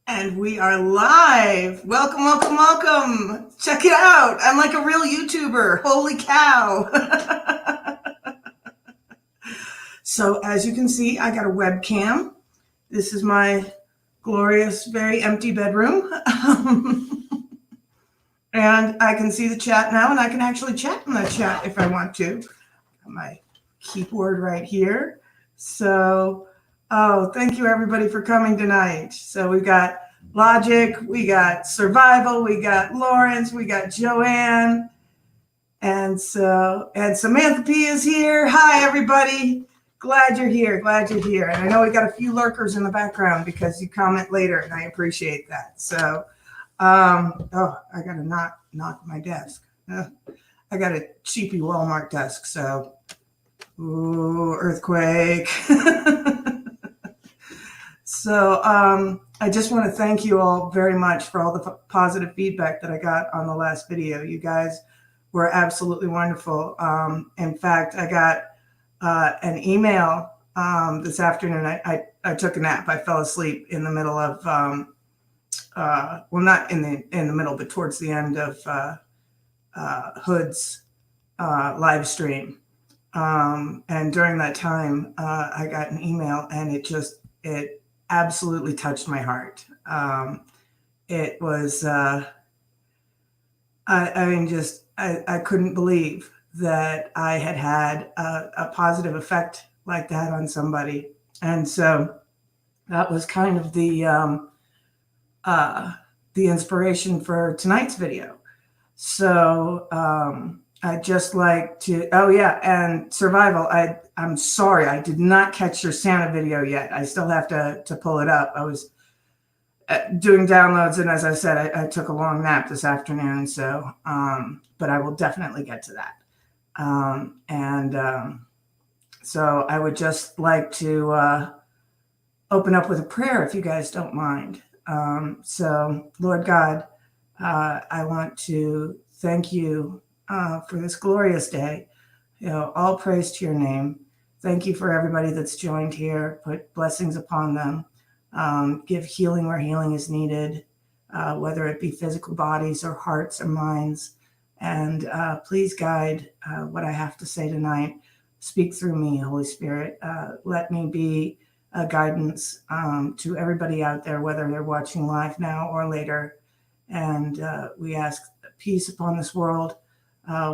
And we are live. Welcome, welcome, welcome. Check it out. I'm like a real YouTuber. Holy cow. So as you can see, I got a webcam. This is my glorious, very empty bedroom. And I can see the chat now, and I can actually chat in the chat if I want to. Got my keyboard right here. So, thank you everybody for coming tonight. So we've got Logic, we got Survival, we got Lawrence, we got Joanne, and Samantha P is here. Hi everybody. Glad you're here. Glad you're here. And I know we got a few lurkers in the background because you comment later, and I appreciate that. So, I gotta knock my desk. I got a cheapy Walmart desk, so ooh, earthquake. So I just want to thank you all very much for all the positive feedback that I got on the last video. You guys were absolutely wonderful. In fact, I got an email this afternoon. I took a nap. I fell asleep in the middle of, well, not in the middle, but towards the end of Hood's live stream. And during that time, I got an email, and it absolutely touched my heart. It was, I couldn't believe that I had a positive effect like that on somebody. And so that was kind of the inspiration for tonight's video. So I'd just like to, oh yeah, and Survival, I'm sorry, I did not catch your Santa video yet. I still have to pull it up. I was doing downloads, and as I said, I took a long nap this afternoon, so, but I will definitely get to that. So I would just like to open up with a prayer, if you guys don't mind. So, Lord God, I want to thank you for this glorious day. All praise to your name. Thank you for everybody that's joined here. Put blessings upon them. Give healing where healing is needed, whether it be physical bodies or hearts or minds. And please guide what I have to say tonight. Speak through me, Holy Spirit. Let me be a guidance to everybody out there, whether they're watching live now or later. And we ask peace upon this world.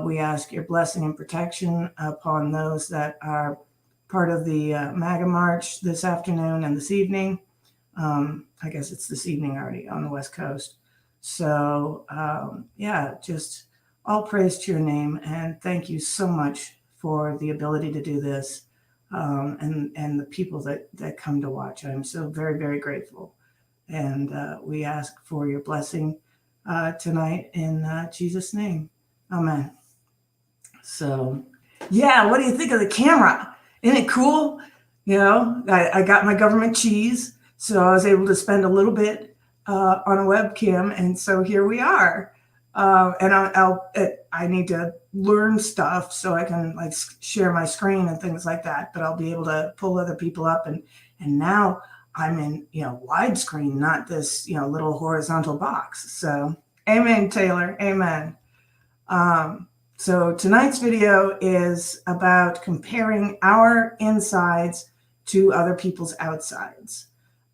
We ask your blessing and protection upon those that are part of the MAGA March this afternoon and this evening. I guess it's this evening already on the West Coast. So yeah, just all praise to your name, and thank you so much for the ability to do this, and the people that come to watch. I'm so very, very grateful. And we ask for your blessing tonight in Jesus' name. Amen. So, yeah, what do you think of the camera? Isn't it cool? I got my government cheese, so I was able to spend a little bit on a webcam, and so here we are. And I need to learn stuff so I can like share my screen and things like that. But I'll be able to pull other people up, and now I'm in widescreen, not this little horizontal box. So amen, Taylor, amen. So tonight's video is about comparing our insides to other people's outsides.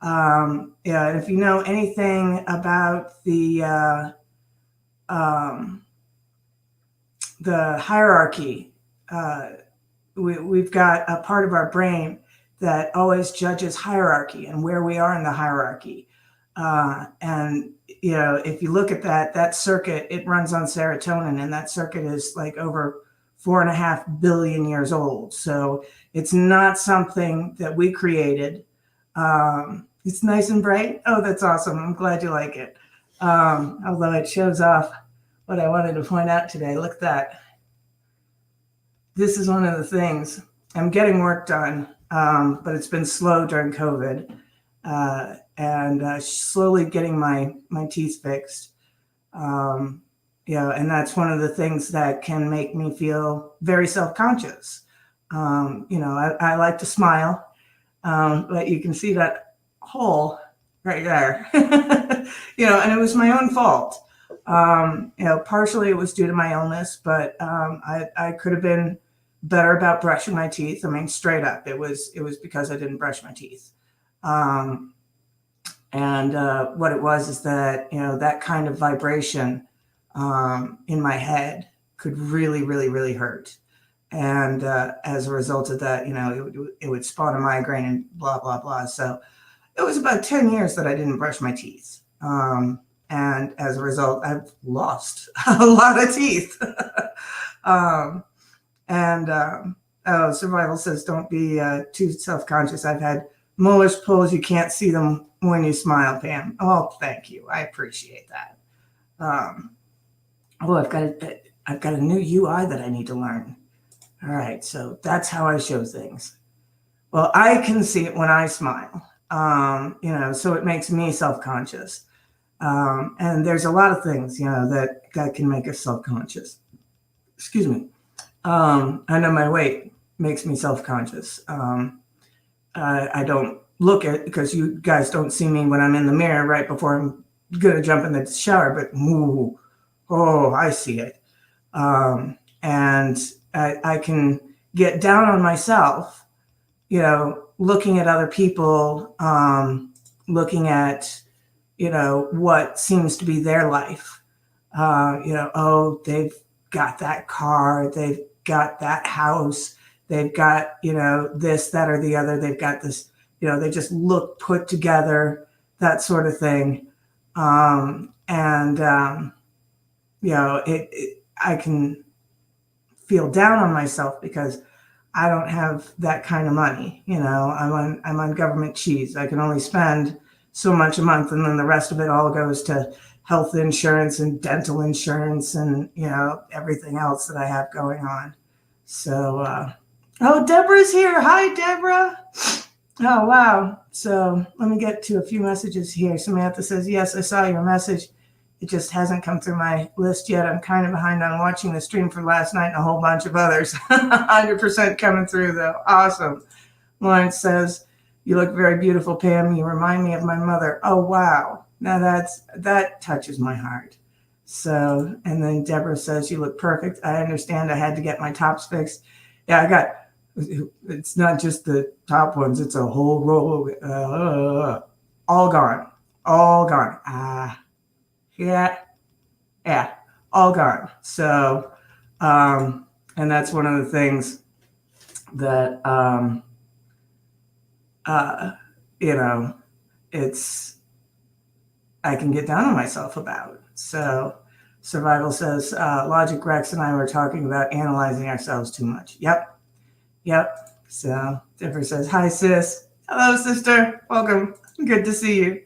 If you know anything about the hierarchy, we've got a part of our brain that always judges hierarchy and where we are in the hierarchy. And if you look at that circuit, it runs on serotonin, and that circuit is like over 4.5 billion years old. So it's not something that we created. It's nice and bright. Oh, that's awesome. I'm glad you like it. Although it shows off what I wanted to point out today. Look at that. This is one of the things. I'm getting work done, but it's been slow during COVID. And slowly getting my teeth fixed. And that's one of the things that can make me feel very self-conscious. I like to smile, but you can see that hole right there. And it was my own fault. Partially it was due to my illness, but I could have been better about brushing my teeth. I mean, straight up, it was because I didn't brush my teeth. And what it was is that, that kind of vibration in my head could really, really, really hurt. And as a result of that, it would spawn a migraine and blah, blah, blah. So it was about 10 years that I didn't brush my teeth. And as a result, I've lost a lot of teeth. Survival says, don't be too self-conscious. I've had molars pulled. You can't see them when you smile, Pam. Oh, thank you. I appreciate that. I've got a new UI that I need to learn. All right, so that's how I show things. Well, I can see it when I smile, so it makes me self-conscious. And there's a lot of things, that can make us self-conscious. Excuse me. I know my weight makes me self-conscious. I don't look at, because you guys don't see me when I'm in the mirror right before I'm going to jump in the shower, but I see it. And I can get down on myself, looking at other people, looking at, what seems to be their life. They've got that car, they've got that house, they've got, this, that, or the other. They've got this, they just look put together, that sort of thing. I can feel down on myself because I don't have that kind of money. I'm on government cheese. I can only spend so much a month, and then the rest of it all goes to health insurance and dental insurance and, everything else that I have going on. So, Deborah's here. Hi, Deborah. Oh, wow. So let me get to a few messages here. Samantha says, yes, I saw your message. It just hasn't come through my list yet. I'm kind of behind on watching the stream for last night and a whole bunch of others. 100% coming through, though. Awesome. Lawrence says, you look very beautiful, Pam. You remind me of my mother. Oh, wow. Now that touches my heart. So, and then Deborah says, you look perfect. I understand I had to get my tops fixed. Yeah, it's not just the top ones. It's a whole roll of, all gone. Yeah, all gone. So, and that's one of the things that, I can get down on myself about. So Survival says, Logic Rex and I were talking about analyzing ourselves too much. Yep. So Deborah says, hi, sis. Hello, sister. Welcome. Good to see you.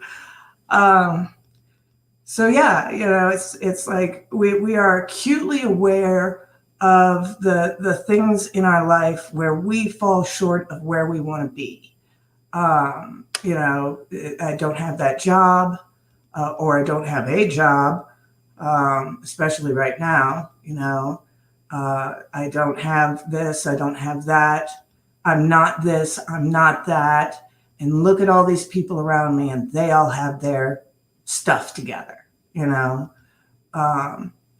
So yeah, it's like we are acutely aware of the things in our life where we fall short of where we want to be. I don't have that job, or I don't have a job, especially right now. I don't have this, I don't have that. I'm not this, I'm not that. And look at all these people around me, and they all have their stuff together. And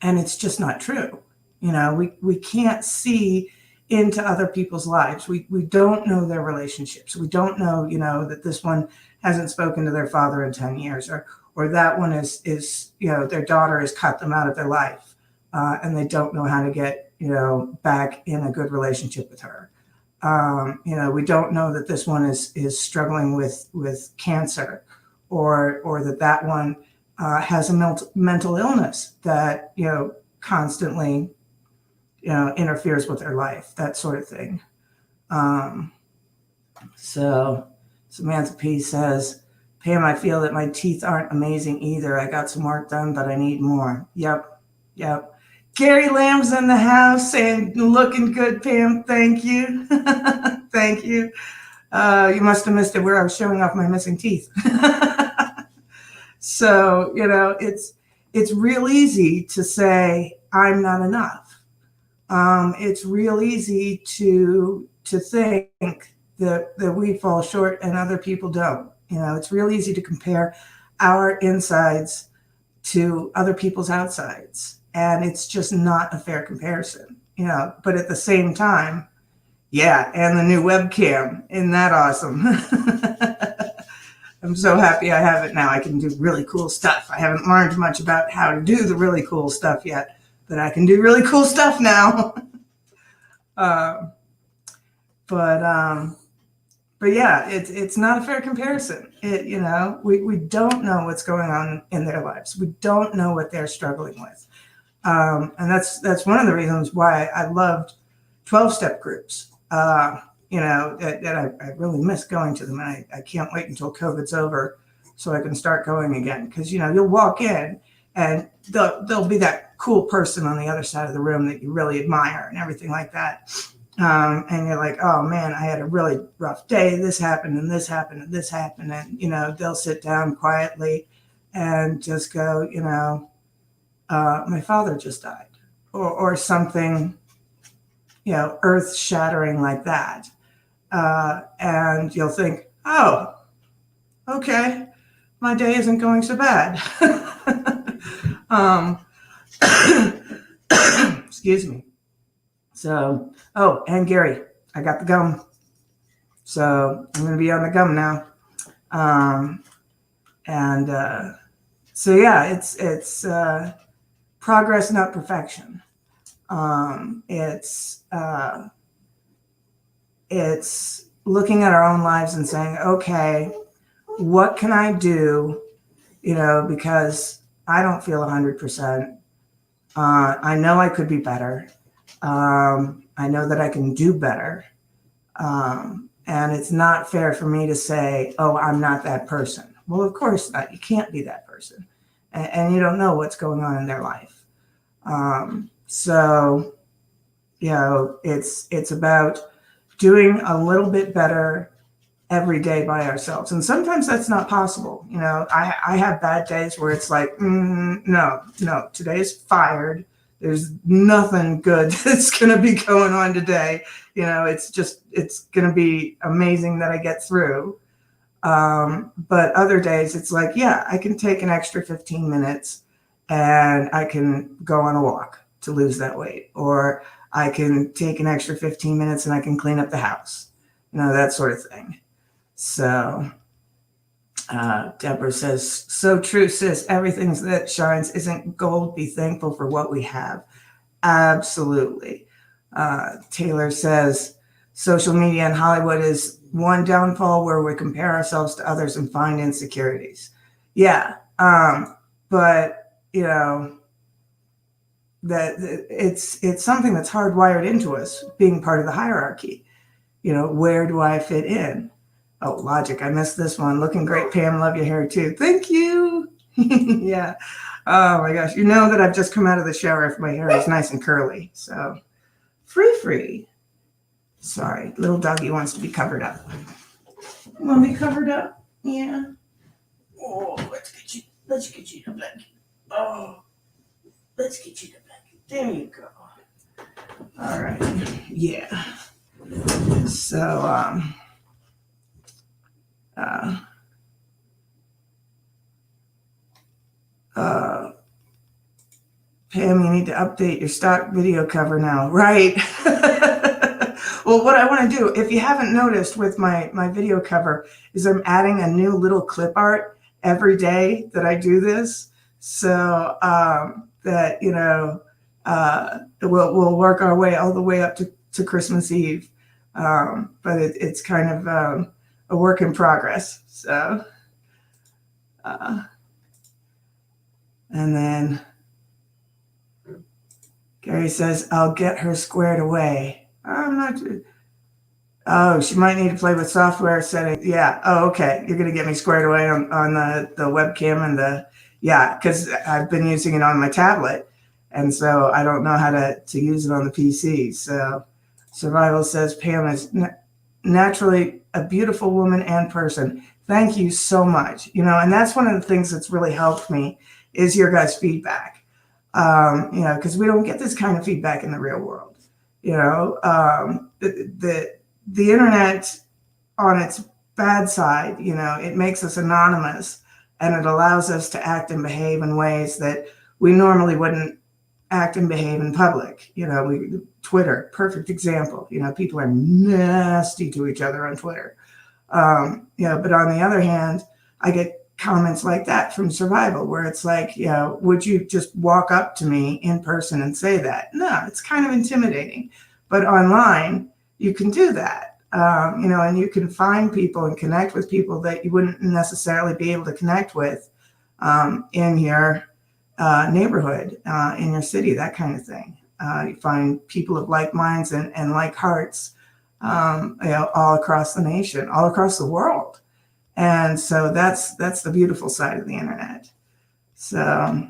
it's just not true. We can't see into other people's lives. We don't know their relationships. We don't know, that this one hasn't spoken to their father in 10 years, or that one is their daughter has cut them out of their life, and they don't know how to get, back in a good relationship with her. We don't know that this one is struggling with cancer, or that one has a mental illness that, constantly, interferes with their life, that sort of thing. So Samantha P says, Pam, I feel that my teeth aren't amazing either. I got some work done, but I need more. Yep. Gary Lamb's in the house saying, looking good, Pam. Thank you. Thank you. You must have missed it where I was showing off my missing teeth. So, it's real easy to say, I'm not enough. It's real easy to think that we fall short and other people don't. It's real easy to compare our insides to other people's outsides. And it's just not a fair comparison, but at the same time, yeah. And the new webcam, isn't that awesome? I'm so happy I have it now. I can do really cool stuff. I haven't learned much about how to do the really cool stuff yet, but I can do really cool stuff now. But yeah, it's not a fair comparison. We don't know what's going on in their lives. We don't know what they're struggling with. And that's one of the reasons why I loved 12-step groups. That I really miss going to them. And I can't wait until COVID's over so I can start going again. Because, you'll walk in and there'll be that cool person on the other side of the room that you really admire and everything like that. And you're like, oh man, I had a really rough day. This happened and this happened and this happened. And, they'll sit down quietly and just go, my father just died or something, earth shattering like that. And you'll think, oh, okay, my day isn't going so bad. Excuse me. So, and Gary, I got the gum. So I'm going to be on the gum now. So yeah, it's progress, not perfection. It's looking at our own lives and saying, okay, what can I do? Because I don't feel 100%. I know I could be better. I know that I can do better. And it's not fair for me to say, oh, I'm not that person. Well, of course not. You can't be that person. And you don't know what's going on in their life. So, it's about doing a little bit better every day by ourselves. And sometimes that's not possible. I have bad days where it's like, no, today's fired. There's nothing good that's going to be going on today. It's going to be amazing that I get through. But other days it's like, yeah, I can take an extra 15 minutes and I can go on a walk to lose that weight, or I can take an extra 15 minutes and I can clean up the house, that sort of thing. So, Deborah says, so true, sis. Everything that shines isn't gold. Be thankful for what we have. Absolutely. Taylor says, social media in Hollywood is one downfall where we compare ourselves to others and find insecurities. Yeah. But that it's something that's hardwired into us, being part of the hierarchy. Where do I fit in? Oh, logic. I missed this one. Looking great, Pam. Love your hair too. Thank you. Yeah. Oh my gosh. That I've just come out of the shower if my hair is nice and curly. So free. Sorry. Little doggy wants to be covered up. You want to be covered up? Yeah. Oh, let's get you the blanket. Oh, let's get you the blanket. There you go. All right. Yeah. So, Pam, you need to update your stock video cover now. Right. Well, what I want to do, if you haven't noticed with my video cover, is I'm adding a new little clip art every day that I do this. So that, we'll work our way all the way up to Christmas Eve. But it's kind of a work in progress. So, and then Gary says, I'll get her squared away. I'm not. Oh, she might need to play with software settings. Yeah. Oh, okay. You're going to get me squared away on the webcam and because I've been using it on my tablet. And so I don't know how to use it on the PC. So Survival says, Pam is naturally a beautiful woman and person. Thank you so much. And that's one of the things that's really helped me is your guys' feedback. Because we don't get this kind of feedback in the real world. The internet on its bad side. It makes us anonymous, and it allows us to act and behave in ways that we normally wouldn't act and behave in public. Twitter, perfect example. People are nasty to each other on Twitter. But on the other hand, I get comments like that from Survival, where it's like, would you just walk up to me in person and say that? No, it's kind of intimidating. But online, you can do that, and you can find people and connect with people that you wouldn't necessarily be able to connect with in your neighborhood, in your city, that kind of thing. You find people of like minds and like hearts, all across the nation, all across the world. And so that's the beautiful side of the internet. So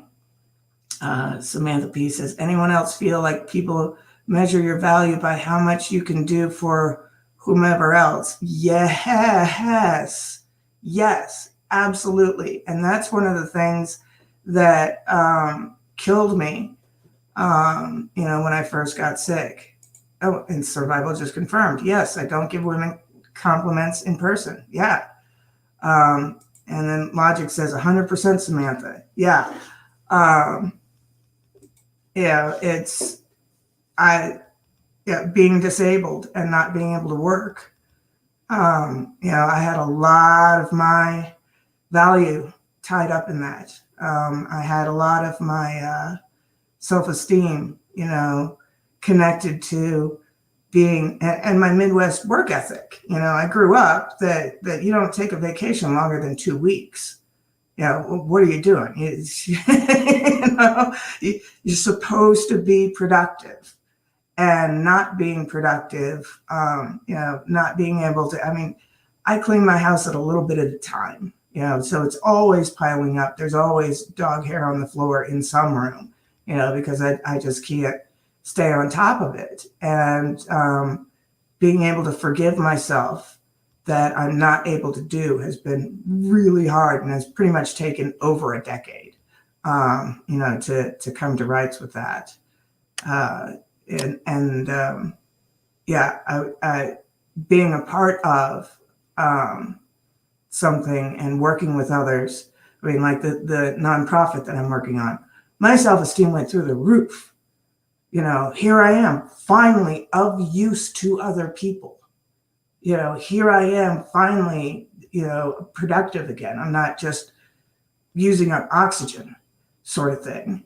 Samantha P says, anyone else feel like people measure your value by how much you can do for whomever else? Yes, absolutely. And that's one of the things that killed me, when I first got sick. Oh, and Survival just confirmed. Yes, I don't give women compliments in person. Yeah. And then Logic says 100% Samantha. Yeah. Being disabled and not being able to work. I had a lot of my value tied up in that. I had a lot of my self-esteem, connected to being, and my Midwest work ethic. I grew up that you don't take a vacation longer than 2 weeks. What are you doing? You're supposed to be productive, and not being productive, not being able to, I clean my house at a little bit at a time, so it's always piling up. There's always dog hair on the floor in some room, because I just can't stay on top of it. And being able to forgive myself that I'm not able to do has been really hard, and has pretty much taken over a decade, to come to rights with that. Being a part of something and working with others. Like the nonprofit that I'm working on, my self-esteem went through the roof. Here I am, finally of use to other people. Here I am, finally, productive again. I'm not just using up oxygen, sort of thing.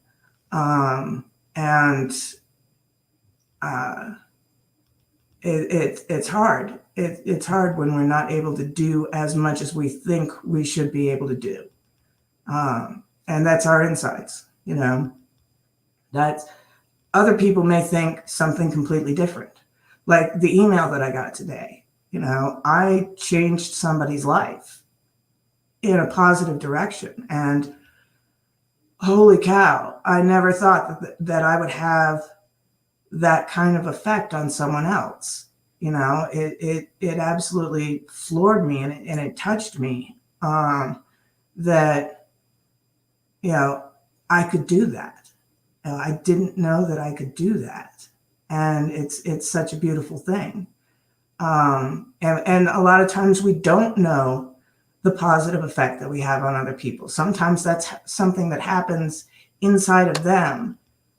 It's hard. It's hard when we're not able to do as much as we think we should be able to do. And that's our insights, that's, other people may think something completely different. Like the email that I got today, I changed somebody's life in a positive direction. And holy cow, I never thought that I would have that kind of effect on someone else. It absolutely floored me, and it touched me, that, I could do that. I didn't know that I could do that. And it's such a beautiful thing. And a lot of times we don't know the positive effect that we have on other people. Sometimes that's something that happens inside of them,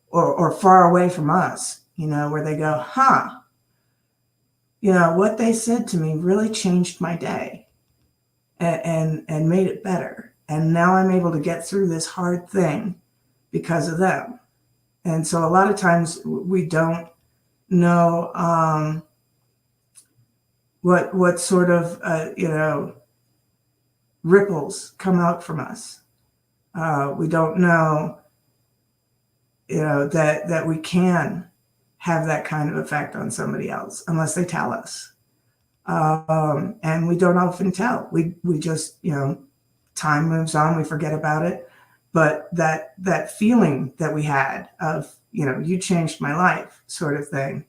or far away from us, where they go, what they said to me really changed my day and made it better. And now I'm able to get through this hard thing because of them. And so a lot of times we don't know what sort of ripples come out from us. We don't know that we can have that kind of effect on somebody else unless they tell us. And we don't often tell. We just, time moves on, we forget about it. But that feeling that we had of, you changed my life, sort of thing,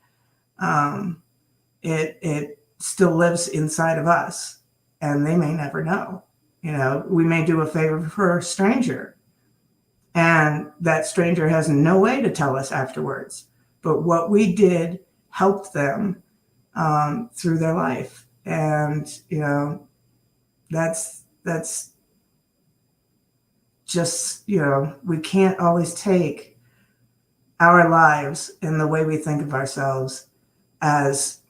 it still lives inside of us, and they may never know. We may do a favor for a stranger, and that stranger has no way to tell us afterwards. But what we did helped them through their life. And, that's just, we can't always take our lives and the way we think of ourselves as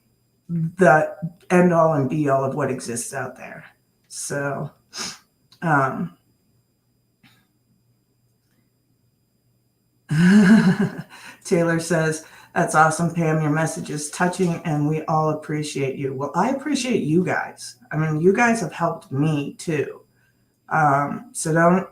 the end all and be all of what exists out there. So, Taylor says, that's awesome, Pam. Your message is touching and we all appreciate you. Well, I appreciate you guys. I mean, you guys have helped me too. So don't,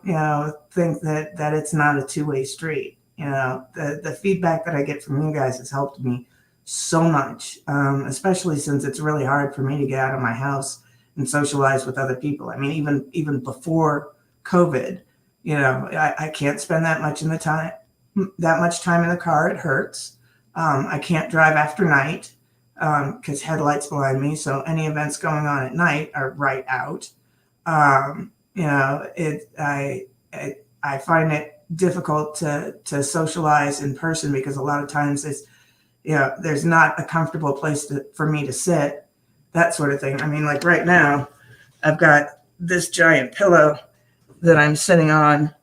think that it's not a two-way street. The feedback that I get from you guys has helped me so much, especially since it's really hard for me to get out of my house and socialize with other people. I mean, even before COVID, I can't spend that much time in the car. It hurts. I can't drive after night because headlights blind me. So any events going on at night are right out. I find it difficult to socialize in person because a lot of times there's not a comfortable place for me to sit, that sort of thing. I mean, like right now, I've got this giant pillow that I'm sitting on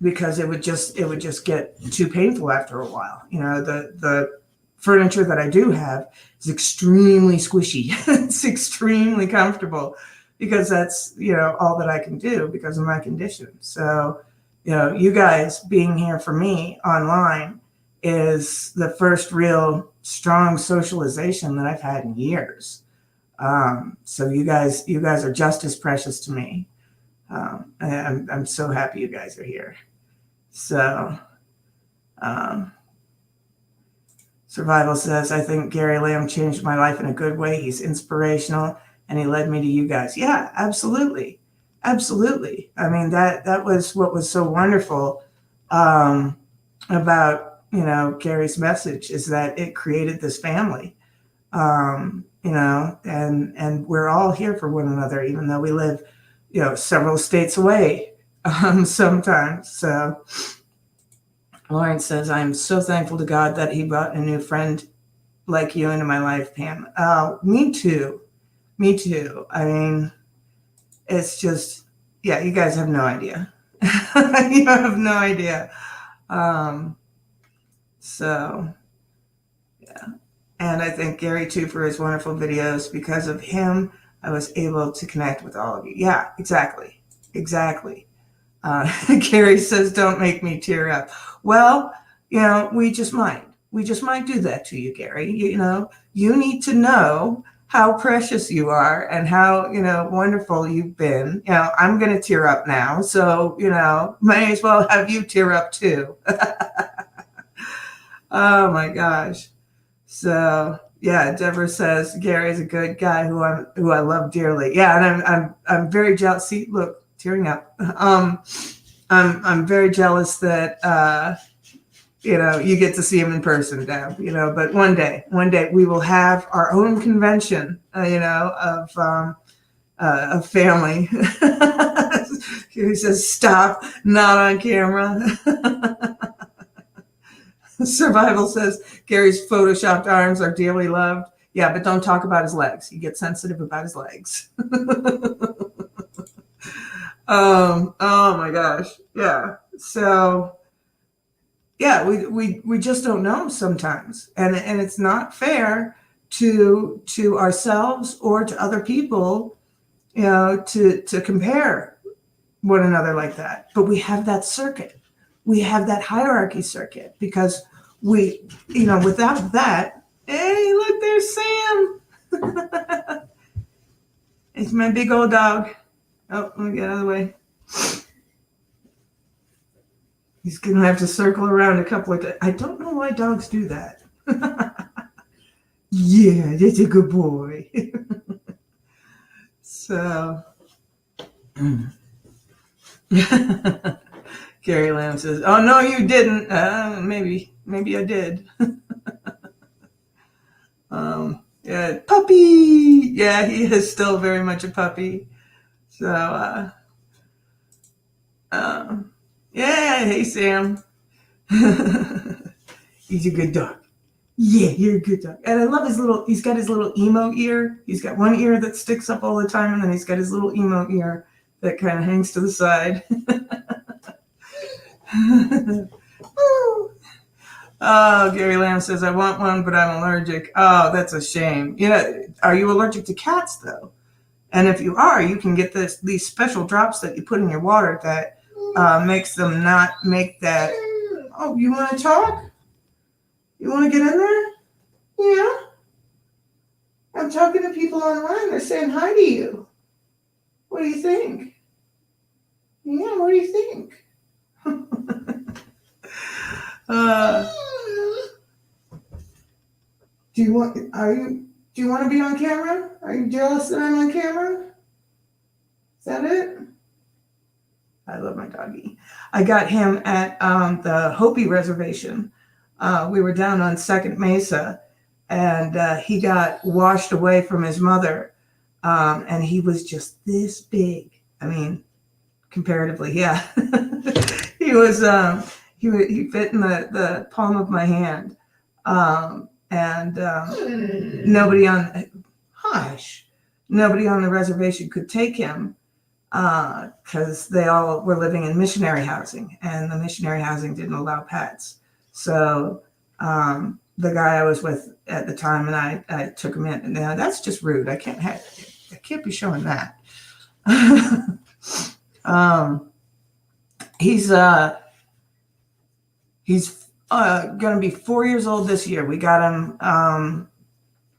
because it would just get too painful after a while. The furniture that I do have is extremely squishy. It's extremely comfortable because that's, all that I can do because of my condition. So, you guys being here for me online is the first real strong socialization that I've had in years. So you guys are just as precious to me. I'm so happy you guys are here. So, Survival says, I think Gary Lamb changed my life in a good way. He's inspirational and he led me to you guys. Yeah, absolutely. Absolutely. I mean, that was what was so wonderful about, Gary's message is that it created this family, and we're all here for one another, even though we live, several states away sometimes. So Lauren says, I'm so thankful to God that he brought a new friend like you into my life, Pam. Me too. Me too. I mean, it's just, yeah, you guys have no idea. You have no idea. So, yeah. And I thank Gary too for his wonderful videos. Because of him, I was able to connect with all of you. Yeah, exactly. Exactly. Gary says, don't make me tear up. Well, we just might. We just might do that to you, Gary. You need to know how precious you are and how, wonderful you've been. I'm going to tear up now. So, may as well have you tear up too. Oh my gosh. So yeah, Deborah says Gary's a good guy who I love dearly. Yeah, and I'm very jealous. See, look, tearing up. I'm very jealous that you get to see him in person, Deb. But one day we will have our own convention. Of family. He says, "Stop, not on camera." Survival says Gary's photoshopped arms are dearly loved. Yeah, but don't talk about his legs. He gets sensitive about his legs. Oh my gosh. Yeah. So yeah, we just don't know sometimes. And it's not fair to ourselves or to other people, to compare one another like that. But we have that circuit. We have that hierarchy circuit because without that, hey, look, there's Sam. It's my big old dog. Oh, let me get out of the way. He's going to have to circle around a couple of... I don't know why dogs do that. Yeah, that's a good boy. So... Gary Lamb says, "Oh no, you didn't." Maybe I did. Yeah, puppy. Yeah, he is still very much a puppy. So, yeah. Hey, Sam. He's a good dog. Yeah, you're a good dog. And I love he's got his little emo ear. He's got one ear that sticks up all the time, and then he's got his little emo ear that kind of hangs to the side. Oh, Gary Lamb says, I want one, but I'm allergic. Oh, that's a shame. Are you allergic to cats, though? And if you are, you can get these special drops that you put in your water that makes them not make that. Oh, you want to talk? You want to get in there? Yeah. I'm talking to people online. They're saying hi to you. What do you think? Yeah, what do you think? Do you want to be on camera? Are you jealous that I'm on camera? Is that it? I love my doggy. I got him at the Hopi Reservation. We were down on Second Mesa, and he got washed away from his mother, and he was just this big. I mean, comparatively, yeah. He was he fit in the palm of my hand, and nobody on the reservation could take him because they all were living in missionary housing, and the missionary housing didn't allow pets. So the guy I was with at the time, and I took him in. And now that's just rude. I can't be showing that. He's going to be 4 years old this year. We got him,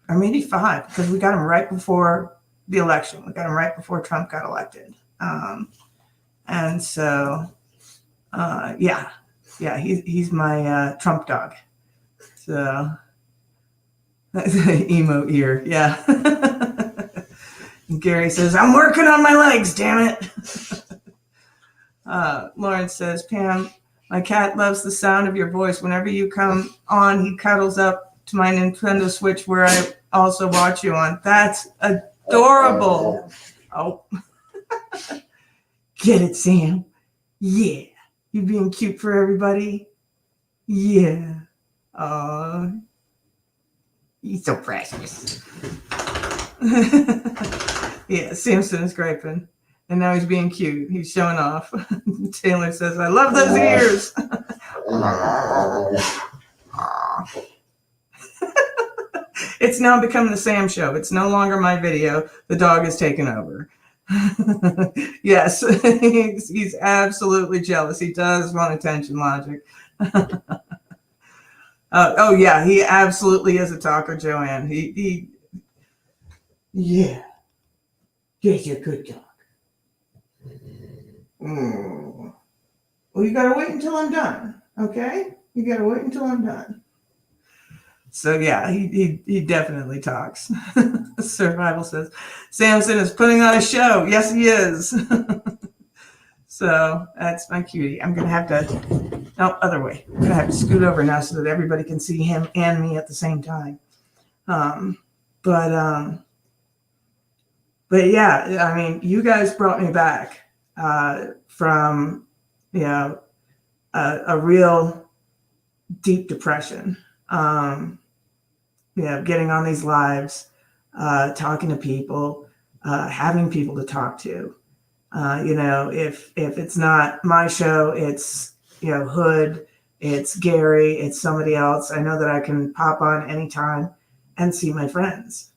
or maybe 5, because we got him right before the election. We got him right before Trump got elected. And so, yeah, he's my Trump dog. So, emo ear, yeah. Gary says, I'm working on my legs, damn it. Lauren says, Pam, my cat loves the sound of your voice. Whenever you come on, he cuddles up to my Nintendo Switch where I also watch you on. That's adorable. Oh. Get it, Sam. Yeah. You being cute for everybody? Yeah. Oh, he's so precious. Yeah, Samson is griping. And now he's being cute. He's showing off. Taylor says, I love those ears. It's now become the Sam show. It's no longer my video. The dog has taken over. Yes, he's absolutely jealous. He does want attention, Logic. Oh, yeah, he absolutely is a talker, Joanne. Yeah. He's a good dog. Well, you gotta wait until I'm done, okay? You gotta wait until I'm done. So yeah, he definitely talks. Survival says, Samson is putting on a show. Yes, he is. So that's my cutie. I'm gonna have to, no, other way. I'm gonna have to scoot over now so that everybody can see him and me at the same time. But yeah, I mean, you guys brought me back from, a real deep depression. Getting on these lives, talking to people, having people to talk to. If it's not my show, it's, Hood, it's Gary, it's somebody else. I know that I can pop on anytime and see my friends.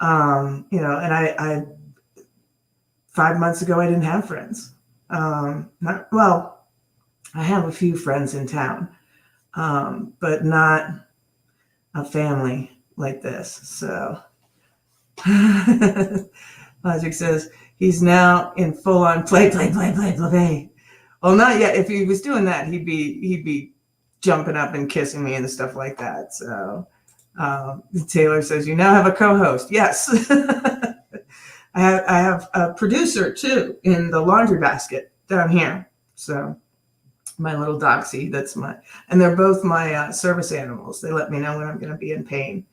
And I 5 months ago, I didn't have friends. I have a few friends in town, but not a family like this. So Logic says he's now in full on play. Well, not yet. If he was doing that, he'd be jumping up and kissing me and stuff like that. So Taylor says, you now have a co-host. Yes. I have a producer too in the laundry basket down here. So my little doxy, and they're both my service animals. They let me know when I'm going to be in pain.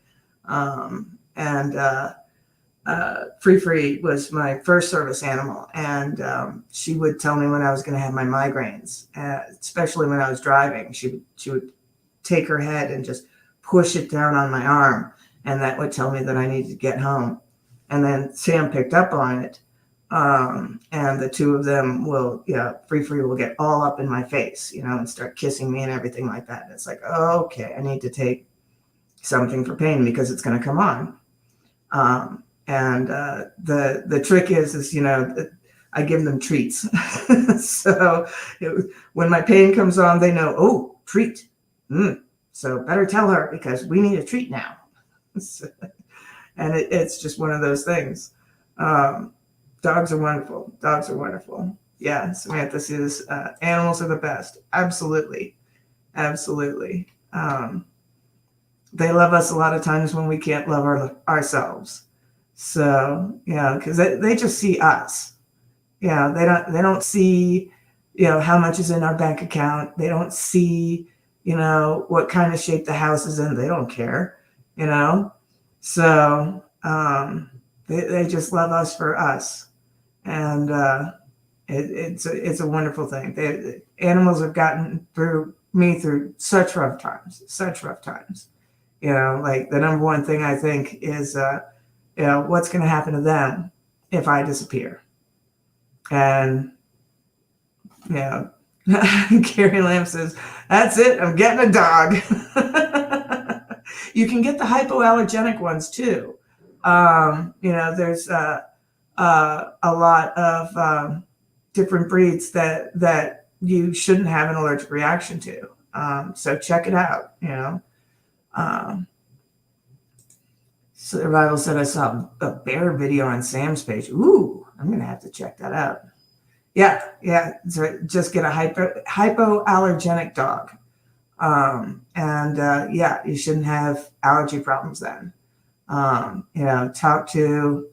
Free was my first service animal, and she would tell me when I was going to have my migraines, especially when I was driving. She would take her head and just push it down on my arm, and that would tell me that I needed to get home. And then Sam picked up on it. And the two of them will, Free will get all up in my face, and start kissing me and everything like that. And it's like, okay, I need to take something for pain because it's going to come on. And the trick is I give them treats. So when my pain comes on, they know, oh, treat. So better tell her because we need a treat now. And it's just one of those things. Dogs are wonderful. Dogs are wonderful. Yeah, Samantha says animals are the best. Absolutely. Absolutely. They love us a lot of times when we can't love ourselves. So, because they just see us. They don't see, how much is in our bank account. They don't see, what kind of shape the house is in. They don't care, So they just love us for us. And it's a wonderful thing. Animals have gotten through such rough times. Like the number one thing I think is, what's going to happen to them if I disappear? And, Carrie Lamb says, that's it. I'm getting a dog. You can get the hypoallergenic ones too. There's a lot of different breeds that you shouldn't have an allergic reaction to. So check it out, Survival said I saw a bear video on Sam's page. Ooh, I'm going to have to check that out. Yeah. So just get a hypoallergenic dog. You shouldn't have allergy problems then. Talk to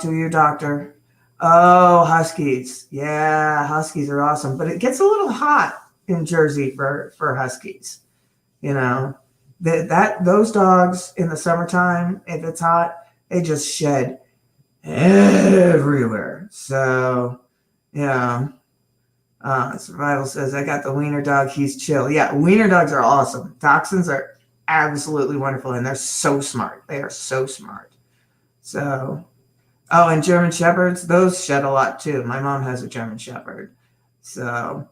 your doctor. Oh, Huskies. Yeah, Huskies are awesome. But it gets a little hot in Jersey for Huskies. Those dogs in the summertime, if it's hot, they just shed everywhere. So, Survival says, I got the wiener dog. He's chill. Yeah, wiener dogs are awesome. Dachshunds are absolutely wonderful, and they're so smart. They are so smart. So, and German Shepherds, those shed a lot too. My mom has a German Shepherd. So,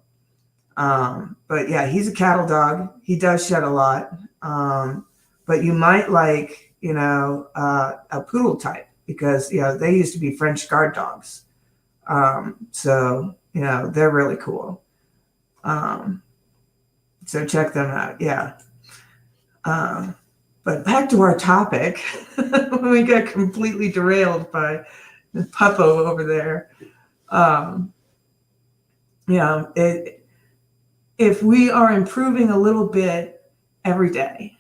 but yeah, he's a cattle dog. He does shed a lot. But you might like, a poodle type because, they used to be French guard dogs. So, they're really cool. So check them out. Yeah. But back to our topic, we got completely derailed by the puppo over there. If we are improving a little bit every day,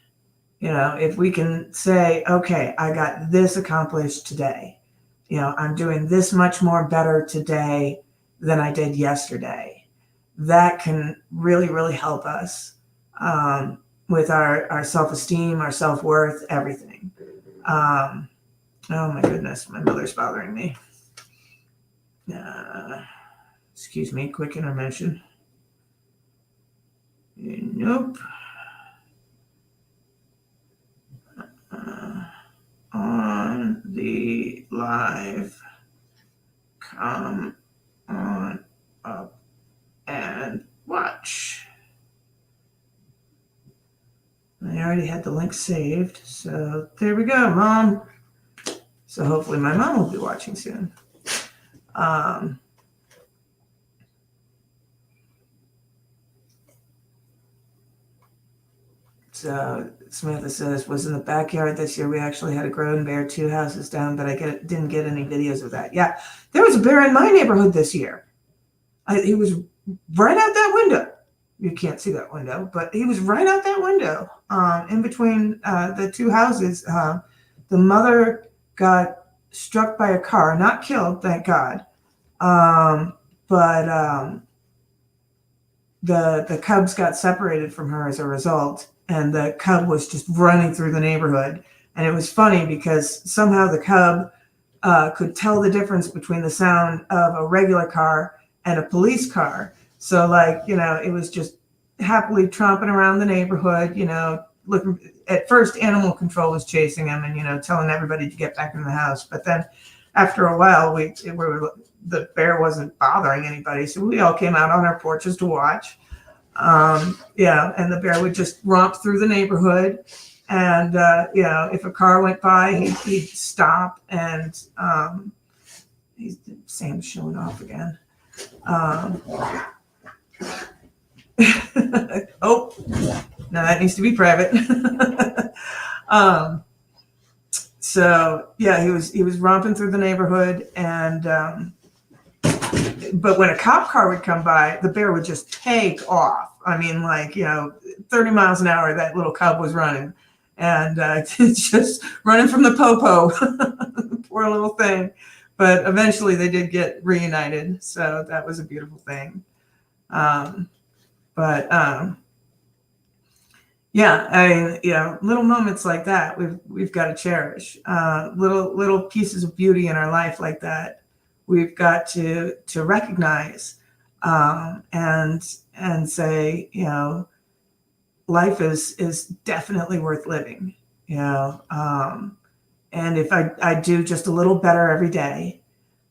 if we can say, okay, I got this accomplished today, I'm doing this much more better today than I did yesterday, that can really, really help us with our self-esteem, our self-worth, everything. Oh my goodness, my mother's bothering me. Excuse me, quick intermission. Nope. On the live, come on up and watch. I already had the link saved, so there we go, Mom. So hopefully my mom will be watching soon. So Samantha says, was in the backyard this year. We actually had a grown bear 2 houses down, but I didn't get any videos of that. Yeah, there was a bear in my neighborhood this year. He was right out that window. You can't see that window, but he was right out that window in between the 2 houses. The mother got struck by a car, not killed, thank God. But the cubs got separated from her as a result. And the cub was just running through the neighborhood. And it was funny because somehow the cub could tell the difference between the sound of a regular car and a police car. So it was just happily tromping around the neighborhood, looking. At first, animal control was chasing him and, telling everybody to get back in the house. But then after a while, the bear wasn't bothering anybody. So we all came out on our porches to watch. And the bear would just romp through the neighborhood. And, if a car went by, he'd stop. And Sam's showing off again. Oh, no, that needs to be private. So yeah, he was romping through the neighborhood, and but when a cop car would come by, the bear would just take off. I mean, 30 miles an hour that little cub was running, and just running from the popo. Poor little thing. But eventually they did get reunited, so that was a beautiful thing. Little moments like that we've got to cherish. Little pieces of beauty in our life like that we've got to recognize, and say, life is definitely worth living. And if I do just a little better every day,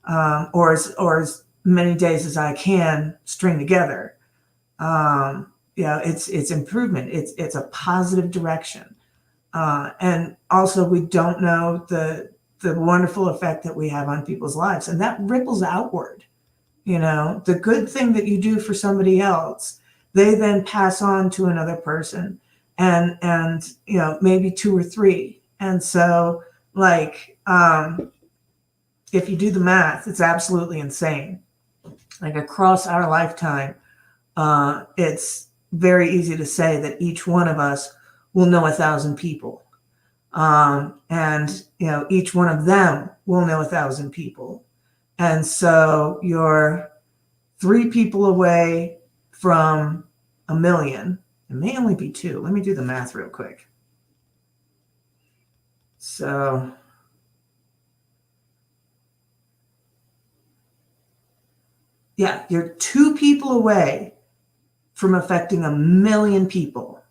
or as many days as I can string together, it's improvement. It's a positive direction. And also, we don't know the wonderful effect that we have on people's lives, and that ripples outward. The good thing that you do for somebody else, they then pass on to another person, and maybe two or three. And so, if you do the math, it's absolutely insane. Across our lifetime, it's very easy to say that each one of us will know 1,000 people. And each one of them will know 1,000 people. And so you're 3 people away from 1 million. It may only be 2. Let me do the math real quick. So yeah, you're 2 people away from affecting 1 million people.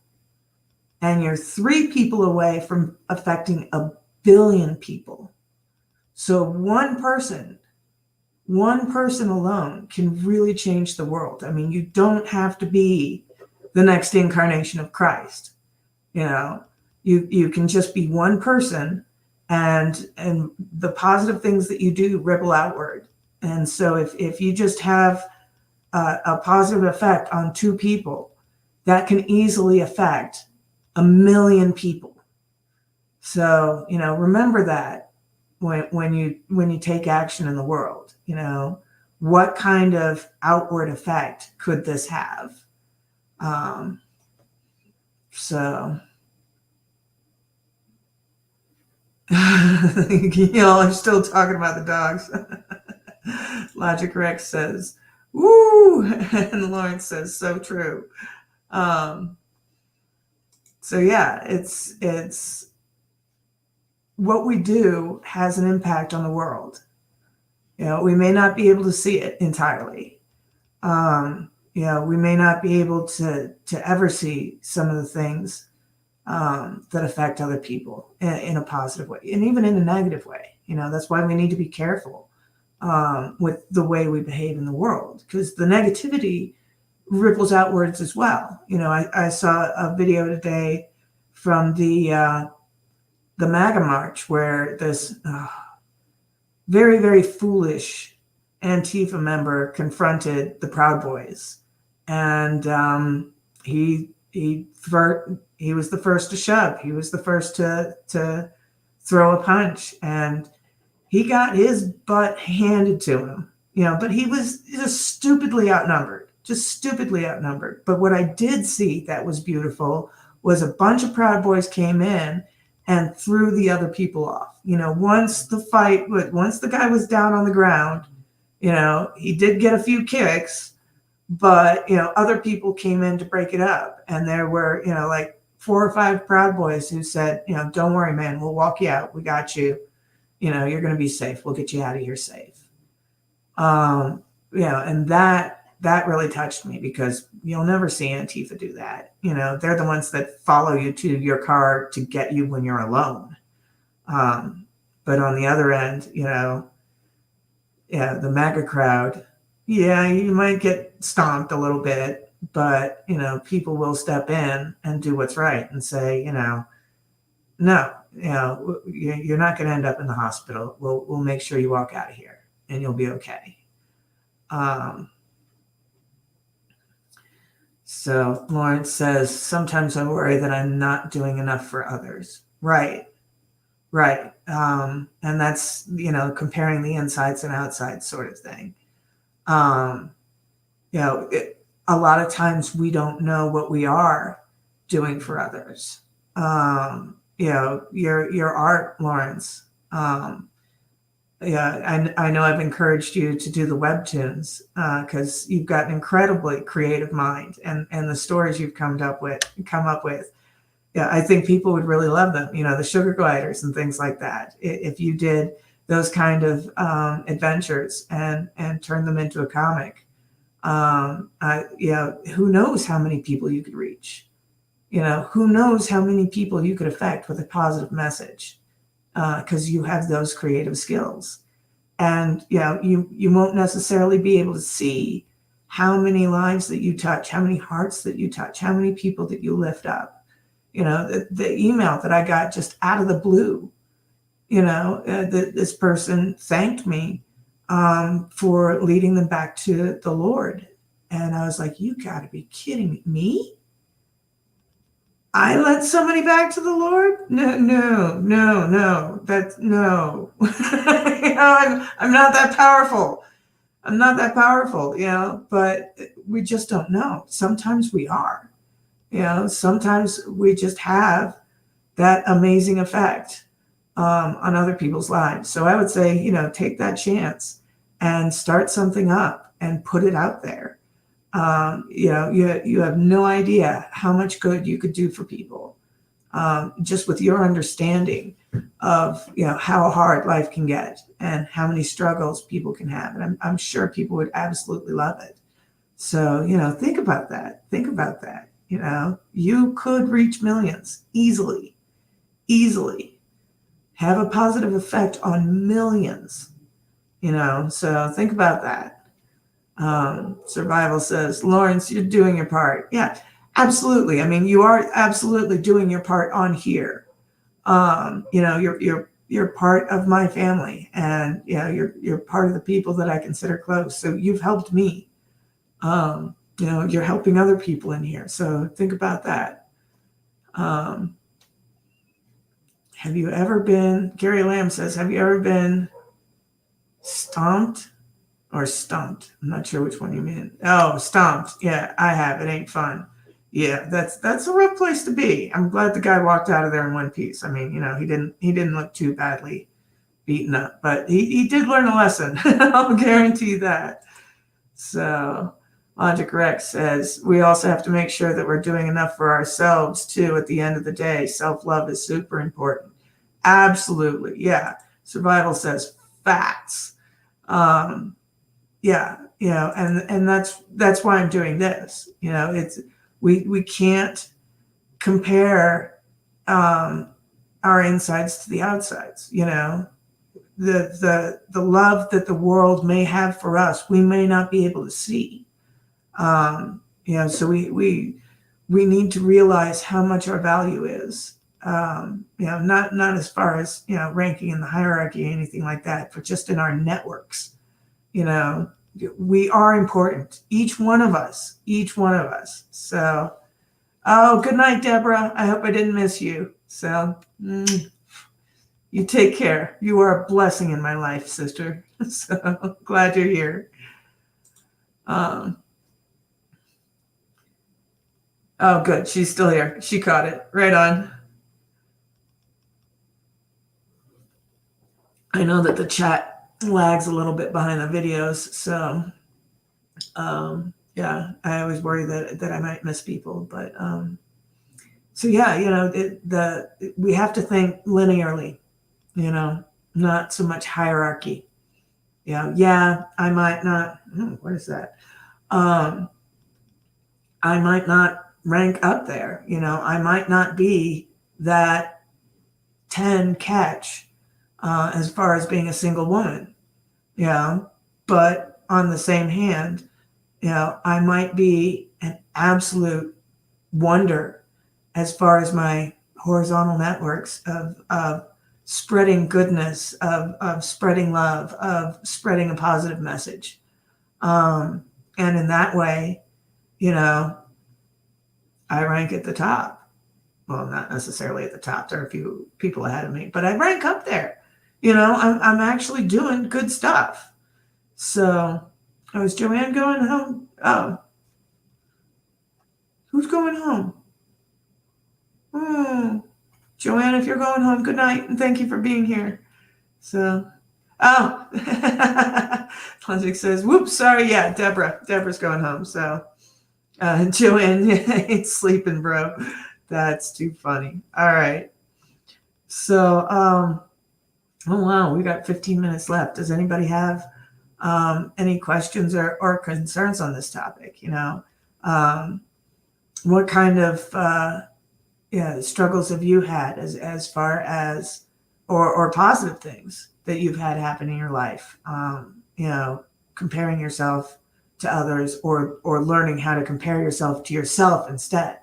And you're 3 people away from affecting 1 billion people. So one person alone can really change the world. I mean, you don't have to be the next incarnation of Christ. You can just be one person, and the positive things that you do ripple outward. And so if you just have a positive effect on 2 people, that can easily affect 1 million people. So, remember that when you take action in the world, what kind of outward effect could this have? So, I'm still talking about the dogs. Logic Rex says, woo, and Lawrence says, so true. So yeah, it's what we do has an impact on the world. We may not be able to see it entirely. We may not be able to ever see some of the things that affect other people in a positive way, and even in a negative way. That's why we need to be careful with the way we behave in the world, because the negativity ripples outwards as well. I saw a video today from the MAGA march where this very, very foolish Antifa member confronted the Proud Boys, and he was the first to shove. He was the first to throw a punch, and he got his butt handed to him. But he was just stupidly outnumbered. But what I did see that was beautiful was a bunch of Proud Boys came in and threw the other people off. Once the guy was down on the ground, he did get a few kicks, but, other people came in to break it up. And there were, 4 or 5 Proud Boys who said, don't worry, man, we'll walk you out. We got you. You're going to be safe. We'll get you out of here safe. And that that really touched me, because you'll never see Antifa do that. They're the ones that follow you to your car to get you when you're alone. But on the other end, the MAGA crowd, you might get stomped a little bit, but, people will step in and do what's right and say, no, you're not going to end up in the hospital. We'll make sure you walk out of here and you'll be okay. So Lawrence says, sometimes I worry that I'm not doing enough for others. Right. And that's, comparing the insides and outsides sort of thing. A lot of times we don't know what we are doing for others. Your art, Lawrence. I know I've encouraged you to do the webtoons because you've got an incredibly creative mind, and the stories you've come up with. Yeah, I think people would really love them. The sugar gliders and things like that. If you did those kind of adventures and turned them into a comic, who knows how many people you could reach? Who knows how many people you could affect with a positive message? Because you have those creative skills, and you won't necessarily be able to see how many lives that you touch, how many hearts that you touch, how many people that you lift up. The email that I got just out of the blue, this person thanked me for leading them back to the Lord, and I was like, you got to be kidding me. I led somebody back to the Lord? No. That's no. I'm not that powerful. But we just don't know. Sometimes we are. Sometimes we just have that amazing effect on other people's lives. So I would say, take that chance and start something up and put it out there. You have no idea how much good you could do for people, just with your understanding of, how hard life can get and how many struggles people can have. And I'm sure people would absolutely love it. So, think about that. You could reach millions easily, have a positive effect on millions, so think about that. Survival says, Lawrence, you're doing your part. Yeah, absolutely. I mean, you are absolutely doing your part on here. You're part of my family, and you're part of the people that I consider close. So you've helped me. You're helping other people in here. So think about that. Have you ever been, Gary Lamb says, have you ever been stomped or stumped? I'm not sure which one you mean. Oh, stomped. Yeah, I have. It ain't fun. Yeah, that's a rough place to be. I'm glad the guy walked out of there in one piece. I mean, he didn't look too badly beaten up, but he did learn a lesson. I'll guarantee that. So Logic Rex says, we also have to make sure that we're doing enough for ourselves too at the end of the day. Self-love is super important. Absolutely. Yeah. Survival says facts. And that's why I'm doing this. It's we can't compare our insides to the outsides. The love that the world may have for us, we may not be able to see. So we need to realize how much our value is. Not as far as ranking in the hierarchy or anything like that, but just in our networks. We are important, each one of us. So, good night, Deborah. I hope I didn't miss you. So, you take care. You are a blessing in my life, sister. So glad you're here. Oh, good. She's still here. She caught it. Right on. I know that the chat lags a little bit behind the videos. So, I always worry that I might miss people. But, we have to think linearly, not so much hierarchy. I might not, what is that? I might not rank up there. I might not be that 10 catch as far as being a single woman. But on the same hand, I might be an absolute wonder as far as my horizontal networks of spreading goodness, of spreading love, of spreading a positive message. And in that way, I rank at the top. Well, not necessarily at the top. There are a few people ahead of me, but I rank up there. I'm actually doing good stuff. So, is Joanne going home? Oh, who's going home? Joanne, if you're going home, good night, and thank you for being here. So, Logic says, whoops, sorry, yeah, Deborah's going home. So, Joanne ain't sleeping, bro. That's too funny. All right. So, oh wow, we got 15 minutes left. Does anybody have any questions or concerns on this topic? What kind of struggles have you had as far as or positive things that you've had happen in your life? Comparing yourself to others or learning how to compare yourself to yourself instead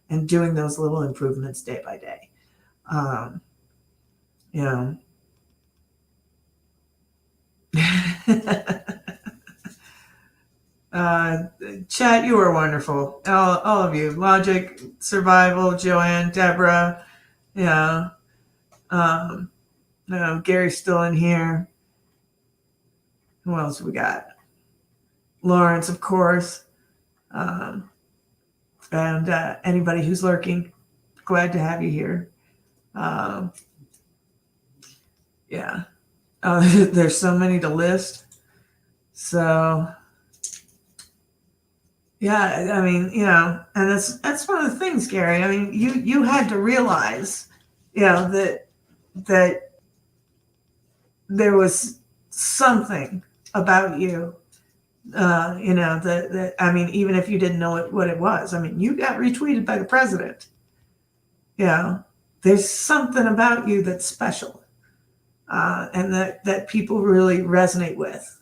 and doing those little improvements day by day. Chat, you are wonderful. All of you. Logic, Survival, Joanne, Deborah. Gary's still in here. Who else we got? Lawrence, of course. And anybody who's lurking, glad to have you here. There's so many to list. So, yeah, I mean, and that's one of the things, Gary. I mean, you had to realize, that there was something about you, that I mean, even if you didn't know what it was, I mean, you got retweeted by the president. There's something about you that's special, and that people really resonate with,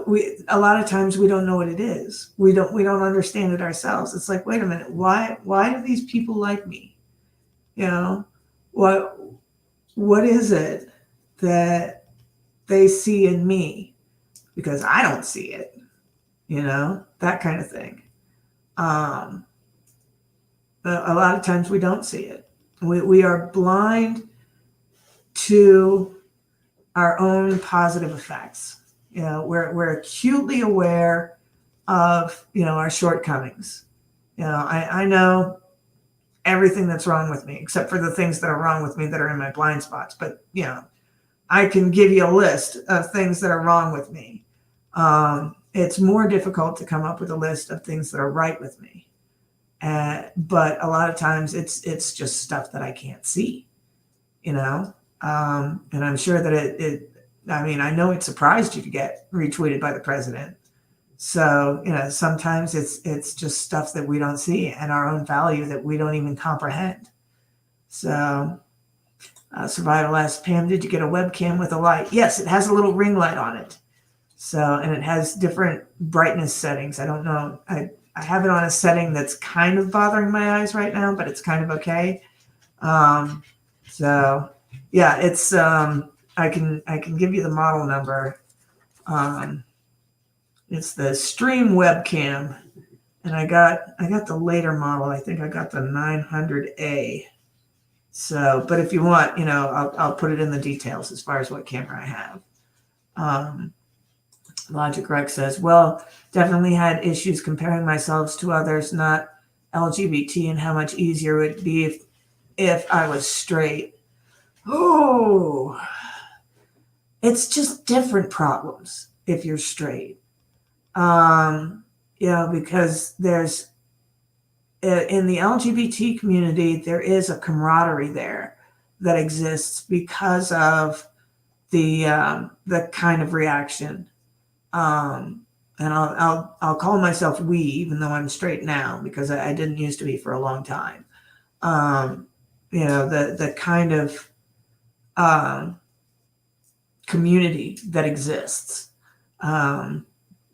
we a lot of times we don't know what it is. We don't understand it ourselves. It's like, wait a minute, why do these people like me? What is it that they see in me because I don't see it? That kind of thing. A lot of times we don't see it. We are blind to our own positive effects. We're acutely aware of, our shortcomings. I know everything that's wrong with me, except for the things that are wrong with me that are in my blind spots. But, I can give you a list of things that are wrong with me. It's more difficult to come up with a list of things that are right with me. But a lot of times it's just stuff that I can't see, and I'm sure that I know it surprised you to get retweeted by the president. So, sometimes it's just stuff that we don't see and our own value that we don't even comprehend. So, Survival asks, Pam, did you get a webcam with a light? Yes, it has a little ring light on it. So, and it has different brightness settings. I don't know. I have it on a setting that's kind of bothering my eyes right now, but it's kind of okay. So yeah, it's, I can give you the model number. It's the Stream webcam, and I got the later model. I think I got the 900A. So, but if you want, I'll put it in the details as far as what camera I have. Logic Rex says, well, definitely had issues comparing myself to others not LGBT and how much easier it would be if I was straight. Oh, it's just different problems if you're straight. Because there's in the LGBT community, there is a camaraderie there that exists because of the kind of reaction. And I'll call myself we, even though I'm straight now, because I didn't used to be for a long time. The kind of community that exists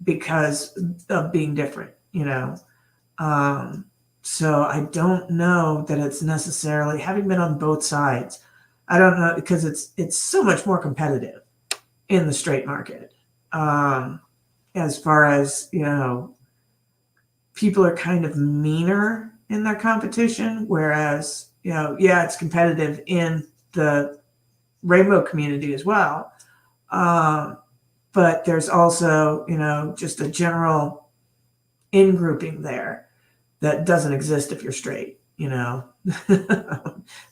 because of being different, so I don't know that it's necessarily, having been on both sides, I don't know, because it's so much more competitive in the straight market. As far as, people are kind of meaner in their competition, whereas, it's competitive in the rainbow community as well. But there's also, just a general in-grouping there that doesn't exist if you're straight,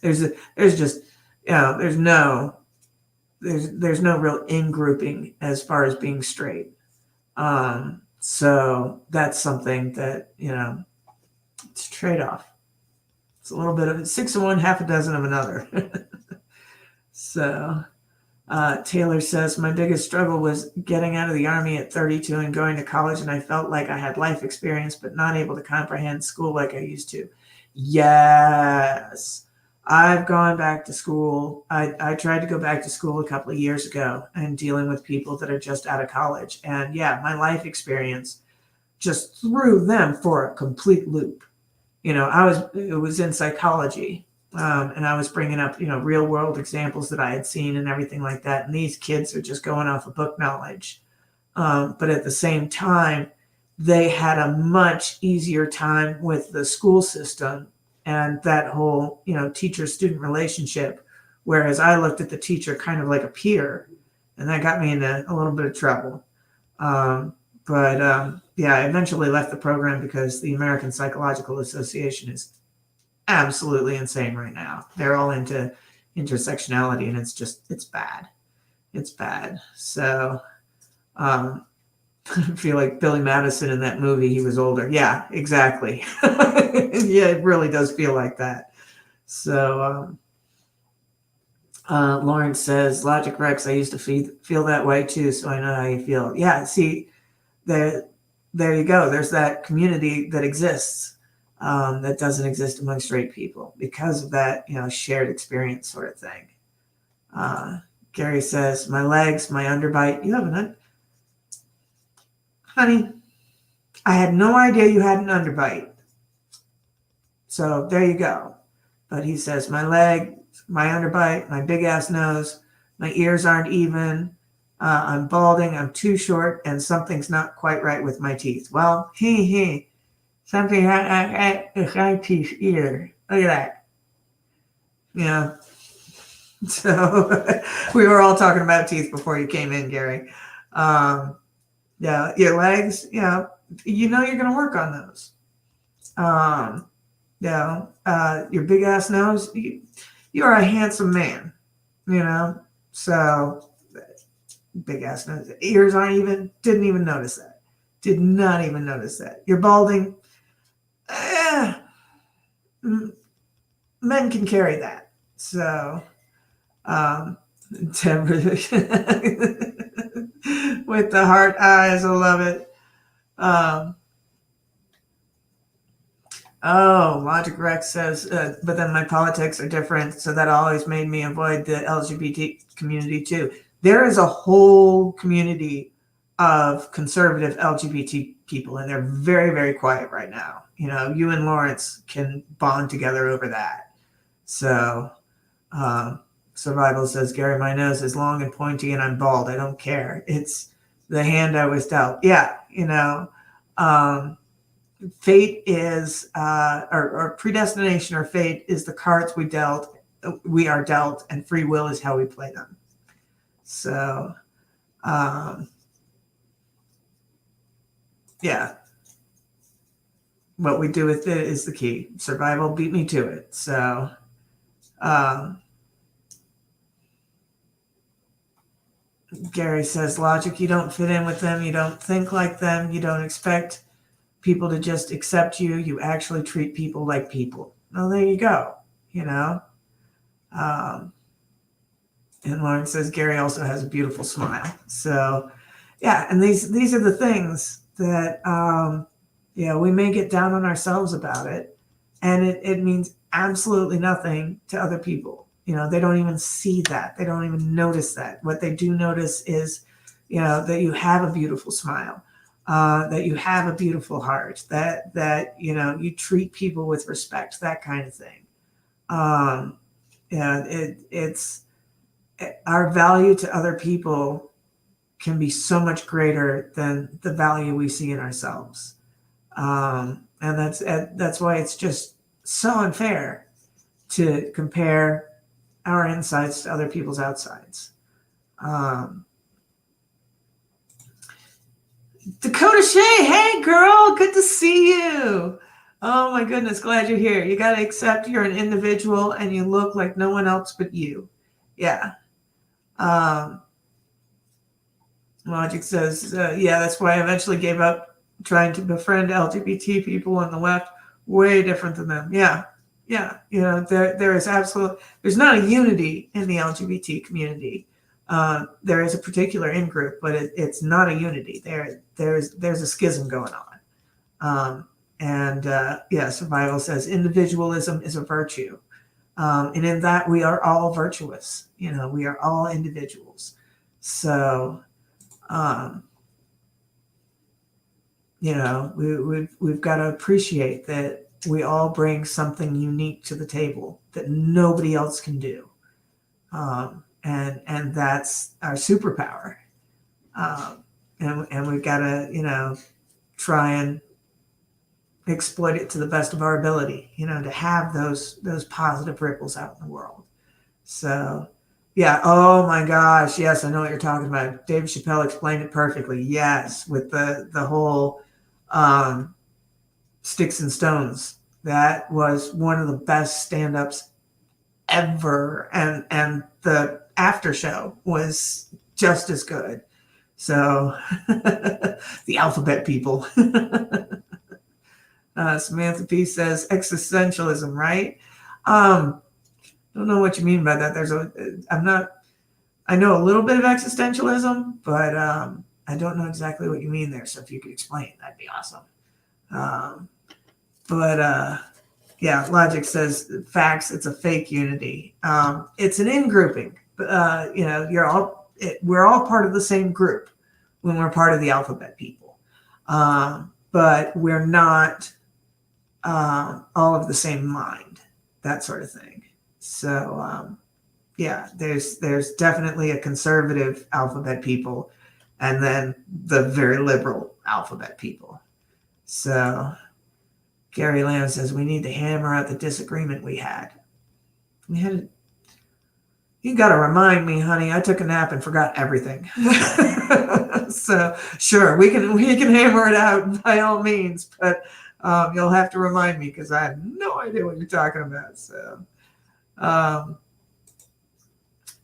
there's just, there's no real in-grouping as far as being straight. So that's something that, it's a trade-off. It's a little bit of 6 of one, half a dozen of another. So Taylor says, my biggest struggle was getting out of the Army at 32 and going to college, and I felt like I had life experience, but not able to comprehend school like I used to. Yes. I've gone back to school. I tried to go back to school a couple of years ago and dealing with people that are just out of college. And yeah, my life experience just threw them for a complete loop. It was in psychology. And I was bringing up, real world examples that I had seen and everything like that. And these kids are just going off of book knowledge. But at the same time, they had a much easier time with the school system and that whole, teacher-student relationship. Whereas I looked at the teacher kind of like a peer, and that got me into a little bit of trouble. But I eventually left the program because the American Psychological Association is absolutely insane right now. They're all into intersectionality, and it's bad. It's bad. So I feel like Billy Madison in that movie, he was older. Yeah, exactly. Yeah, it really does feel like that. So Lawrence says, Logic Rex, I used to feel that way too, so I know how you feel. Yeah, see, there you go. There's that community that exists. That doesn't exist among straight people because of that, shared experience sort of thing. Gary says, my legs, my underbite. You have an honey, I had no idea you had an underbite. So there you go. But he says, my leg, my underbite, my big ass nose, my ears aren't even. I'm balding, I'm too short, and something's not quite right with my teeth. Well, something with my teeth either. Look at that. Yeah. So we were all talking about teeth before you came in, Gary. Yeah, your legs, you're going to work on those. Your big ass nose, you are a handsome man, so big ass nose. Ears didn't even notice that. Did not even notice that. You're balding. Men can carry that. So, with the heart eyes, I love it. Logic Rex says, but then my politics are different, so that always made me avoid the LGBT community too. There is a whole community of conservative LGBT people, and they're very, very quiet right now. You and Lawrence can bond together over that. So, Survival says, Gary, my nose is long and pointy and I'm bald. I don't care. It's the hand I was dealt. Yeah, fate is, or predestination or fate is the cards we are dealt, and free will is how we play them. So, what we do with it is the key. Survival beat me to it. So, Gary says, Logic, you don't fit in with them. You don't think like them. You don't expect people to just accept you. You actually treat people like people. Well, there you go. And Lauren says Gary also has a beautiful smile. So yeah, and these are the things that we may get down on ourselves about it, and it means absolutely nothing to other people. They don't even see that. They don't even notice that. What they do notice is, that you have a beautiful smile, that you have a beautiful heart, that you treat people with respect, that kind of thing. It's our value to other people can be so much greater than the value we see in ourselves. And that's why it's just so unfair to compare our insides to other people's outsides. Dakota Shea, hey girl, good to see you. Oh my goodness, glad you're here. You got to accept you're an individual and you look like no one else but you. Yeah. Logic says, that's why I eventually gave up trying to befriend LGBT people on the left. Way different than them. Yeah. There is there's not a unity in the LGBT community. There is a particular in-group, but it's not a unity. There's a schism going on. Survival says individualism is a virtue. And in that we are all virtuous. We are all individuals. So, we've got to appreciate that we all bring something unique to the table that nobody else can do. And that's our superpower. And we've got to, try and exploit it to the best of our ability, to have those positive ripples out in the world. So, yeah. Oh my gosh. Yes, I know what you're talking about. Dave Chappelle explained it perfectly. Yes, with the whole Sticks and Stones. That was one of the best stand-ups ever, and the after show was just as good. So, the alphabet people. Samantha P says existentialism, right? Don't know what you mean by that. I know a little bit of existentialism, but I don't know exactly what you mean there. So if you could explain, that'd be awesome. Logic says facts. It's a fake unity. It's an in-grouping. We're all part of the same group when we're part of the alphabet people, but we're not all of the same mind. That sort of thing. So there's definitely a conservative alphabet people, and then the very liberal alphabet people. So Gary Lamb says we need to hammer out the disagreement we had. You got to remind me, honey. I took a nap and forgot everything. So sure, we can hammer it out by all means, but you'll have to remind me because I have no idea what you're talking about. So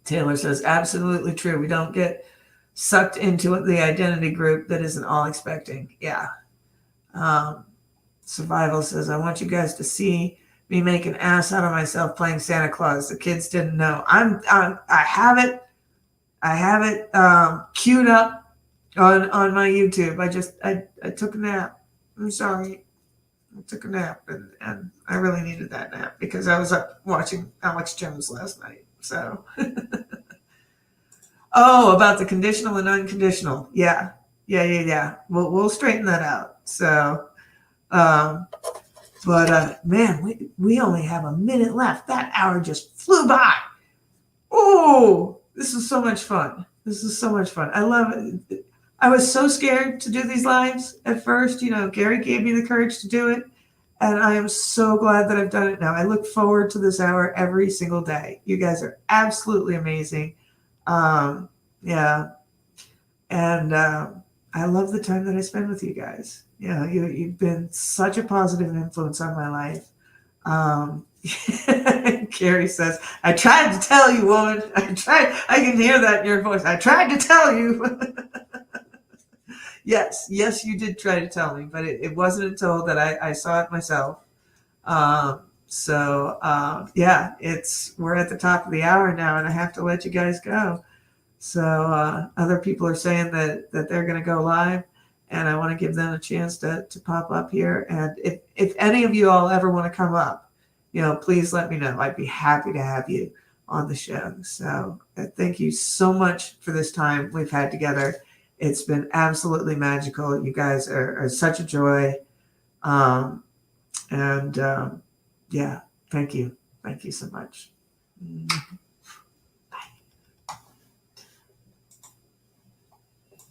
Taylor says absolutely true. We don't get sucked into the identity group that isn't all expecting. Yeah. Survival says I want you guys to see me make an ass out of myself playing Santa Claus. The kids didn't know. I have it queued up on my YouTube. I took a nap. I'm sorry. I took a nap and I really needed that nap because I was up watching Alex Jones last night. So about the conditional and unconditional. Yeah. We'll straighten that out. So man, we only have a minute left. That hour just flew by. Oh, this is so much fun. I love it. I was so scared to do these lives at first. Gary gave me the courage to do it. And I am so glad that I've done it now. I look forward to this hour every single day. You guys are absolutely amazing. And I love the time that I spend with you guys. You've been such a positive influence on my life. Carrie says, I tried to tell you, woman. I can hear that in your voice. I tried to tell you. Yes, you did try to tell me, but it wasn't until that I saw it myself. So yeah, we're at the top of the hour now, and I have to let you guys go. So other people are saying that they're going to go live, and I want to give them a chance to pop up here. And if any of you all ever want to come up, please let me know. I'd be happy to have you on the show. So thank you so much for this time we've had together. It's been absolutely magical. You guys are such a joy. And yeah, thank you. Thank you so much.